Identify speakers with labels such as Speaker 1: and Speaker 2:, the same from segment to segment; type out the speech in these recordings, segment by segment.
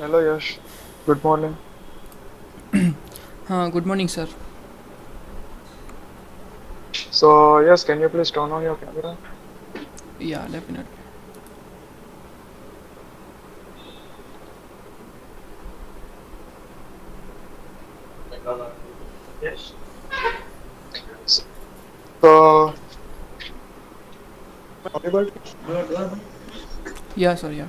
Speaker 1: Hello Yash, good morning.
Speaker 2: Good morning, sir.
Speaker 1: So yes, can you please turn on your camera?
Speaker 2: Yeah, definitely.
Speaker 1: Yes. So audible?
Speaker 2: Yeah, sir. Yeah.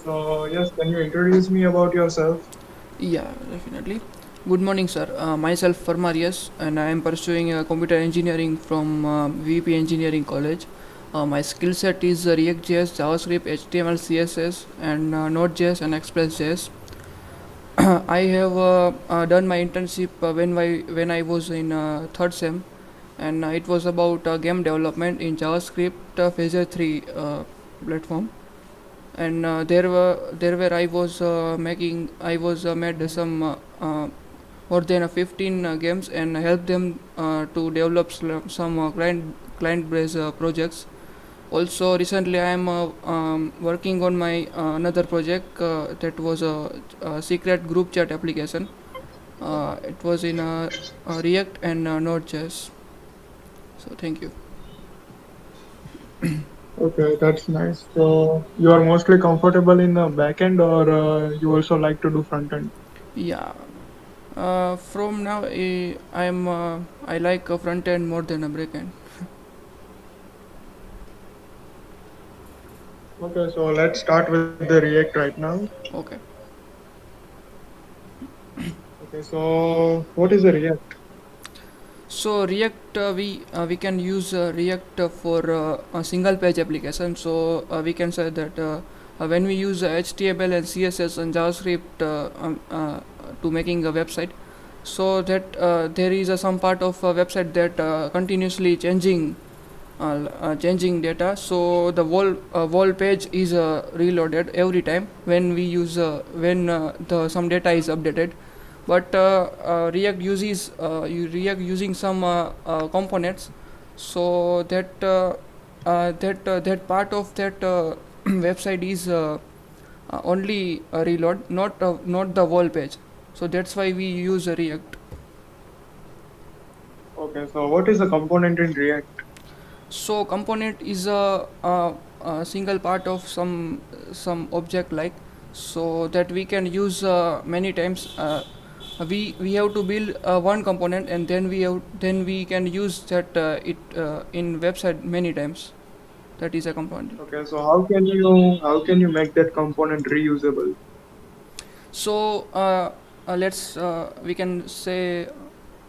Speaker 1: So yes, can you introduce me about yourself?
Speaker 2: Yeah, definitely. Good morning, sir. Myself, Farmarius, and I am pursuing computer engineering from VP Engineering College. My skill set is React.js, JavaScript, HTML, CSS, and Node.js and Express.js. I have done my internship when I was in third sem, and it was about game development in JavaScript Phaser 3 platform. And there were I was made some more than 15 games and helped them to develop some client based projects. Also recently I am working on my another project that was a secret group chat application. It was in React and Node.js. So thank you.
Speaker 1: Okay, that's nice. So you are mostly comfortable in the back end, or you also like to do front end?
Speaker 2: Yeah. From now, I like a front end more than a back end.
Speaker 1: Okay, so let's start with the React right now.
Speaker 2: Okay.
Speaker 1: Okay, so what is the React?
Speaker 2: So React, we can use React for a single page application. So we can say that when we use HTML and CSS and JavaScript to making a website, so that there is some part of a website that continuously changing data. So the wall page is reloaded every time when we use when the some data is updated. But React using some components, so that part of that website is only reload, not the wall page. So that's why we use React.
Speaker 1: Okay, so what is the component in React?
Speaker 2: So component is a single part of some object, like, so that we can use many times. We have to build one component, and then we can use that it in website many times. That is a component.
Speaker 1: Okay, so how can you make that component reusable?
Speaker 2: So let's we can say,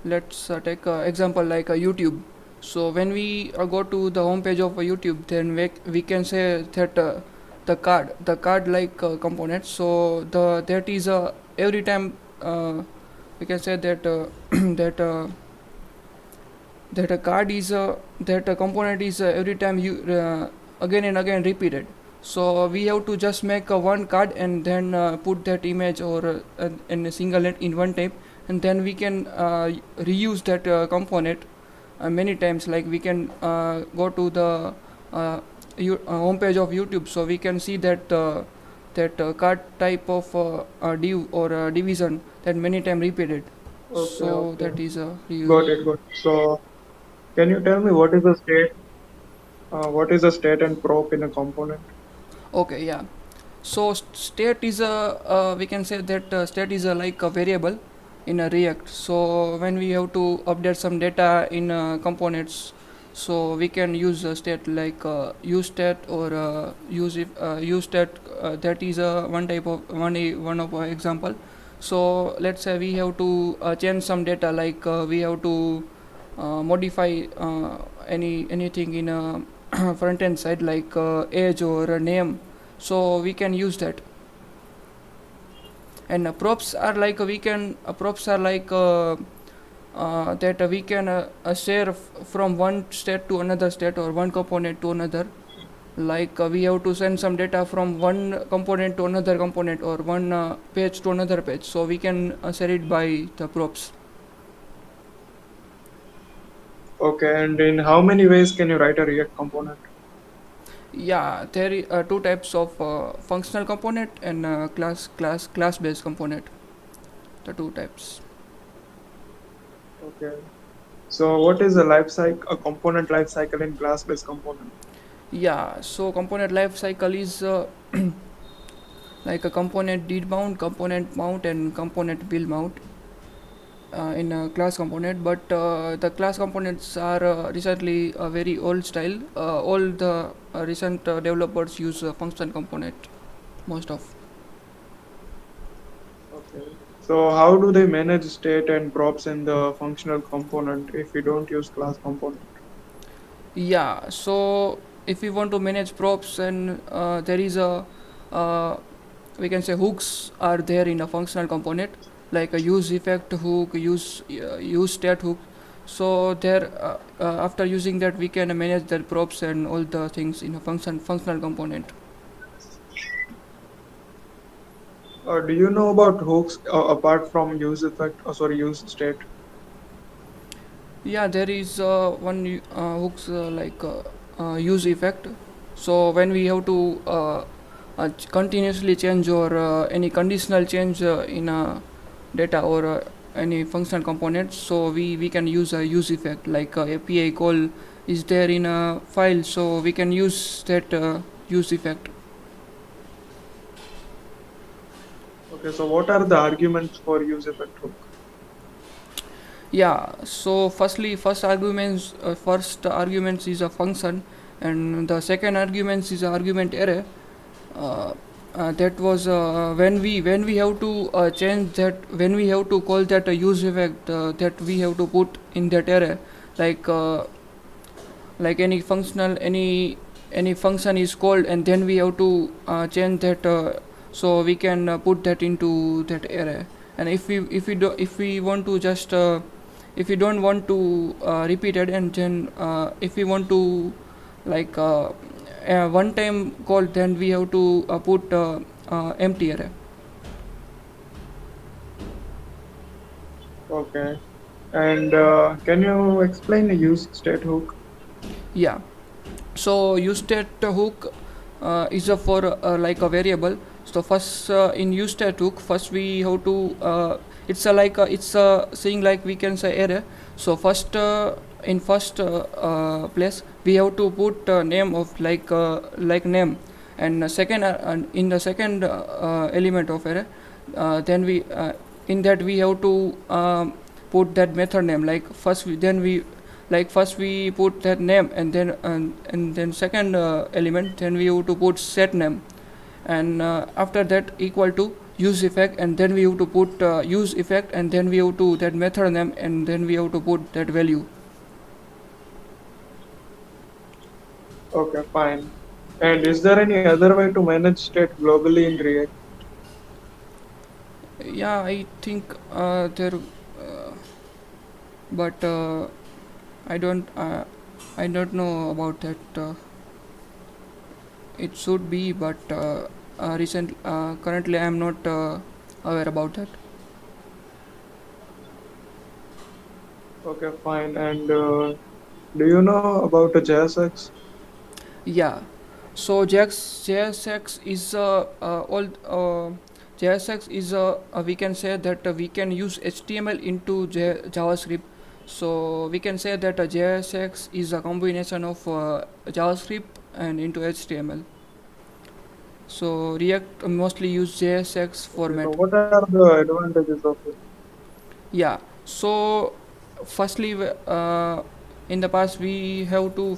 Speaker 2: let's take example like YouTube. So when we go to the home page of YouTube, then we can say that the card like component. So the that is every time we can say that that that a card is that a component is every time you again and again repeated. So we have to just make one card and then put that image or in a single in one type, and then we can reuse that component many times. Like we can go to the homepage of YouTube, so we can see that card type of div or division that many time repeated.
Speaker 1: Okay,
Speaker 2: So
Speaker 1: okay.
Speaker 2: that is
Speaker 1: Got
Speaker 2: reusable.
Speaker 1: it, got it. So can you tell me what is the state and prop in a component?
Speaker 2: Okay, yeah. So state is a we can say that state is a like a variable in a React. So when we have to update some data in components, so we can use a state like use state or use state. That is one type of one of example. So let's say we have to change some data, like we have to modify anything in a front end side, like age or a name. So we can use that. And props are like that we can share from one state to another state or one component to another. Like we have to send some data from one component to another component, or one page to another page, so we can share it by the props.
Speaker 1: Okay, and in how many ways can you write a React component?
Speaker 2: Yeah, there are two types of functional component and class based component. The two types.
Speaker 1: Okay. So what is a life cycle, a component life cycle in class-based component?
Speaker 2: Yeah, so component life cycle is like a component did mount, component mount, and component will mount in a class component. But the class components are recently a very old style. All the recent developers use function component most of.
Speaker 1: Okay. So how do they manage state and props in the functional component if we don't use class component?
Speaker 2: Yeah, so if we want to manage props and there is a uh, we can say hooks are there in a functional component like a use effect hook, use state hook. So there after using that we can manage the props and all the things in a functional component.
Speaker 1: Do you know about hooks apart from use effect? Sorry, use state.
Speaker 2: Yeah, there is one hooks use effect. So when we have to continuously change or any conditional change in a data or any functional component, so we can use a use effect like API call is there in a file, so we can use that use effect.
Speaker 1: Okay, so what are the arguments for use effect hook?
Speaker 2: Yeah, so first arguments is a function, and the second arguments is a argument array. uh, that was when we have to change that, when we have to call that a use effect that we have to put in that array, like any functional any function is called and then we have to change that, so we can put that into that array. And if we want to just if we don't want to repeat it, and then if we want to like one time call, then we have to put empty array.
Speaker 1: Okay. And can you explain the use state hook?
Speaker 2: Yeah, so use state hook is a for like a variable. So first in use state hook, first we have to it's a like a, it's a saying like we can say array. So first in first place we have to put name of like name, and second in the second element of array, then we in that we have to put that method name. Like first then we like first we put that name, and then second element, then we have to put set name, and after that equal to use effect, and then we have to put use effect, and then we have to that method name, and then we have to put that value.
Speaker 1: Okay, fine. And is there any other way to manage state globally in React?
Speaker 2: Yeah, I think there but I don't know about that. It should be, but currently I am not aware about that.
Speaker 1: Okay, fine. And do you know about the JSX?
Speaker 2: Yeah, so JSX is old JSX is we can say that we can use HTML into JavaScript. So we can say that JSX is a combination of JavaScript and into HTML. So React mostly use JSX
Speaker 1: Okay, so
Speaker 2: format.
Speaker 1: what are the advantages of it?
Speaker 2: Yeah. So firstly, in the past we have to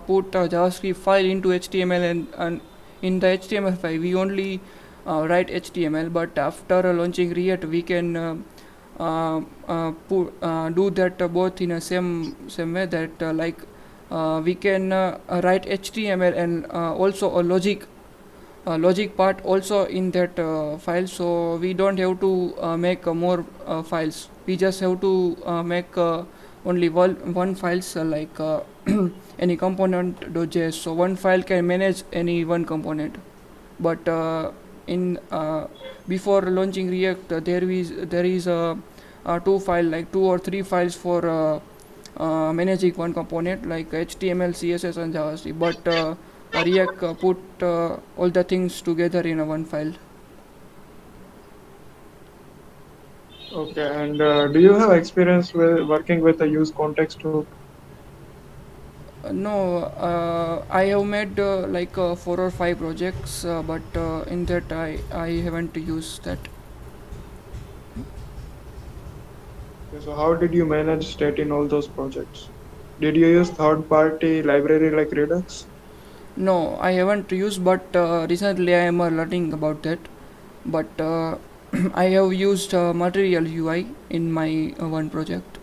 Speaker 2: put a JavaScript file into HTML, and in the HTML file we only write HTML. But after launching React, we can do that both in a same way, that we can write HTML and also a logic part also in that file. So we don't have to make more files. We just have to make only one files any component.js. So one file can manage any one component. But in before launching React, there is two file, like two or three files for managing one component like HTML, CSS, and JavaScript. But React put all the things together in a one file.
Speaker 1: Okay, and do you have experience with working with a use context hook?
Speaker 2: No, I have made like 4 or 5 projects, but in that I haven't used that.
Speaker 1: Okay, so how did you manage state in all those projects? Did you use third-party library like Redux?
Speaker 2: No, I haven't used, but recently I am learning about that. But I have used Material UI in my one project.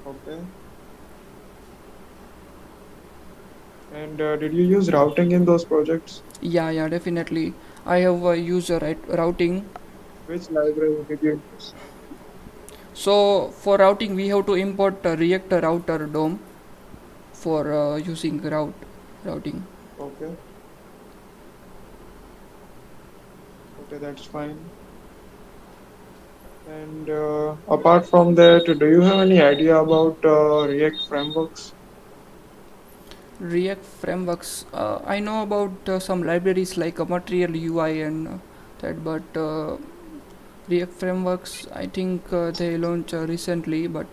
Speaker 1: Okay. And did you use routing in those projects?
Speaker 2: Yeah, yeah, definitely. I have used routing.
Speaker 1: Which library did you use?
Speaker 2: So for routing, we have to import React Router DOM for using routing.
Speaker 1: Okay, okay, that's fine. And apart from that, do you have any idea about React frameworks?
Speaker 2: React frameworks. I know about some libraries like Material UI and that, but React frameworks. I think they launched recently, but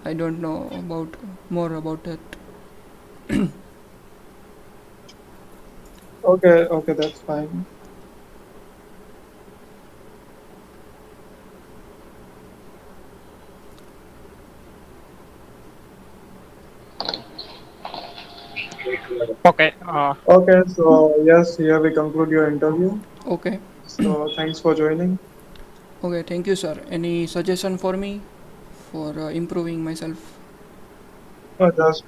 Speaker 2: I don't know about more about that.
Speaker 1: Okay, okay, that's fine.
Speaker 3: Okay.
Speaker 1: Okay, so yes, here we conclude your interview.
Speaker 2: Okay,
Speaker 1: So thanks for joining.
Speaker 2: okay. Thank you, sir. Any suggestion for me for improving myself?
Speaker 1: Just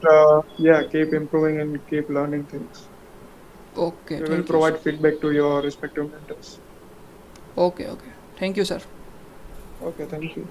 Speaker 1: yeah, keep improving and keep learning things.
Speaker 2: Okay,
Speaker 1: We will
Speaker 2: thank you, sir.
Speaker 1: provide feedback to your respective mentors.
Speaker 2: Okay, okay. Thank you, sir.
Speaker 1: Okay, thank you.